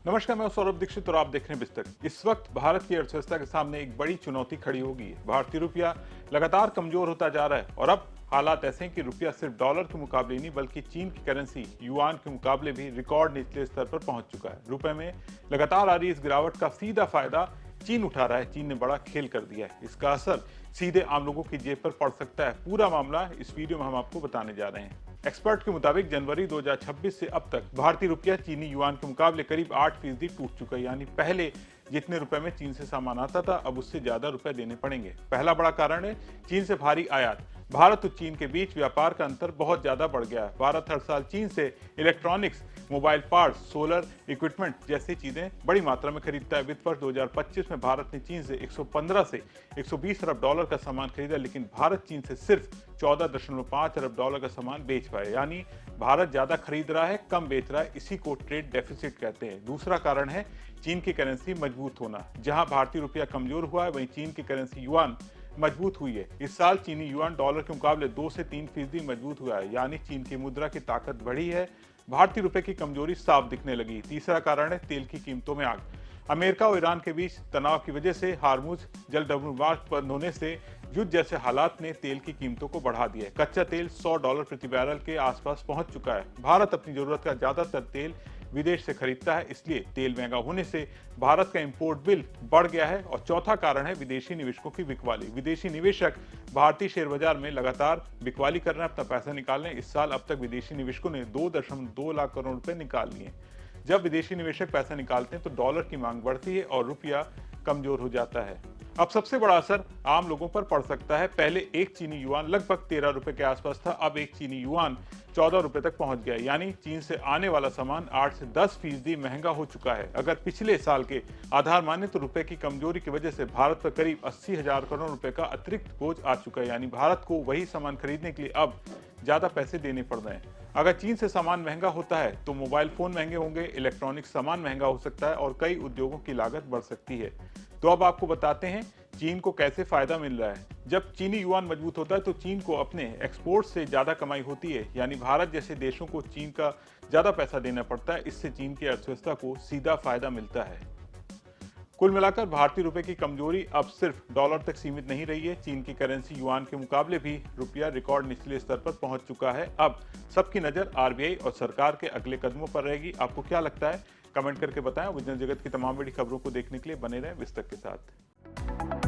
नमस्कार, मैं सौरभ दीक्षित और आप देख रहे हैं बिस्तक। इस वक्त भारत की अर्थव्यवस्था के सामने एक बड़ी चुनौती खड़ी होगी है। भारतीय रुपया लगातार कमजोर होता जा रहा है और अब हालात ऐसे हैं कि रुपया सिर्फ डॉलर के मुकाबले नहीं बल्कि चीन की करेंसी युआन के मुकाबले भी रिकॉर्ड निचले स्तर पर पहुंच चुका है। रुपए में लगातार आ रही इस गिरावट का सीधा फायदा चीन उठा रहा है। चीन ने बड़ा खेल कर दिया है। इसका असर सीधे आम लोगों की जेब पर पड़ सकता है। पूरा मामला इस वीडियो में हम आपको बताने जा रहे हैं। एक्सपर्ट के मुताबिक जनवरी 2026 से अब तक भारतीय रुपया चीनी युआन के मुकाबले करीब 8% टूट चुका है। यानी पहले जितने रुपए में चीन से सामान आता था अब उससे ज्यादा रुपए देने पड़ेंगे। पहला बड़ा कारण है चीन से भारी आयात। भारत और चीन के बीच व्यापार का अंतर बहुत ज्यादा बढ़ गया है। भारत हर साल चीन से electronics, mobile parts, solar equipment जैसी चीजें बड़ी मात्रा में खरीदता है। वित्त वर्ष 2025 में भारत ने चीन से 115 से 120 अरब डॉलर का सामान खरीदा, लेकिन भारत चीन से सिर्फ 14.5 अरब डॉलर का सामान बेच पाए। यानी भारत ज्यादा खरीद रहा है, कम बेच रहा है। इसी को ट्रेड डेफिसिट कहते हैं। दूसरा कारण है चीन की करेंसी मजबूत होना। जहां भारतीय रुपया कमजोर हुआ है वहीं चीन की करेंसी युआन मजबूत हुई है। इस साल चीनी युआन डॉलर के मुकाबले 2 से 3% मजबूत हुआ है। यानी चीन की मुद्रा की ताकत बढ़ी है। भारतीय रुपए की कमजोरी साफ दिखने लगी। तीसरा कारण है तेल की कीमतों में आग। अमेरिका और ईरान के बीच तनाव की वजह से हार्मुज जलमार्ग बंद होने से युद्ध जैसे हालात ने तेल की कीमतों को बढ़ा दिया है। कच्चा तेल $100 प्रति बैरल के आसपास पहुंच चुका है। भारत अपनी जरूरत का ज्यादातर तेल विदेश से खरीदता है, इसलिए तेल महंगा होने से भारत का इंपोर्ट बिल बढ़ गया है। और चौथा कारण है विदेशी निवेशकों की बिकवाली। विदेशी निवेशक भारतीय शेयर बाजार में लगातार बिकवाली कर रहे हैं, अपना पैसा निकाल रहे हैं। इस साल अब तक विदेशी निवेशकों ने 2.2 लाख करोड़ रुपए निकाल लिए। जब विदेशी निवेशक पैसा निकालते हैं तो डॉलर की मांग बढ़ती है और रुपया कमजोर हो जाता है। अब सबसे बड़ा असर आम लोगों पर पड़ सकता है। पहले एक चीनी युआन लगभग 13 रुपए के आसपास था, अब एक चीनी युआन 14 रुपए तक पहुंच गया। यानी चीन से आने वाला सामान 8 से 10% महंगा हो चुका है। अगर पिछले साल के आधार माने तो रुपए की कमजोरी की वजह से भारत पर करीब 80,000 करोड़ रुपए का अतिरिक्त बोझ आ चुका है। यानी भारत को वही सामान खरीदने के लिए अब ज्यादा पैसे देने पड़ रहे हैं। अगर चीन से सामान महंगा होता है तो मोबाइल फोन महंगे होंगे, इलेक्ट्रॉनिक सामान महंगा हो सकता है और कई उद्योगों की लागत बढ़ सकती है। तो अब आपको बताते हैं चीन को कैसे फायदा मिल रहा है। जब चीनी युआन मजबूत होता है तो चीन को अपने एक्सपोर्ट से ज्यादा कमाई होती है। यानी भारत जैसे देशों को चीन का ज्यादा पैसा देना पड़ता है। इससे चीन की अर्थव्यवस्था को सीधा फायदा मिलता है। कुल मिलाकर भारतीय रुपए की कमजोरी अब सिर्फ डॉलर तक सीमित नहीं रही है। चीन की करेंसी युआन के मुकाबले भी रुपया रिकॉर्ड निचले स्तर पर पहुंच चुका है। अब सबकी नजर आरबीआई और सरकार के अगले कदमों पर रहेगी। आपको क्या लगता है? कमेंट करके बताएं। विज्ञान जगत की तमाम बड़ी खबरों को देखने के लिए बने रहें बिस्तक के साथ।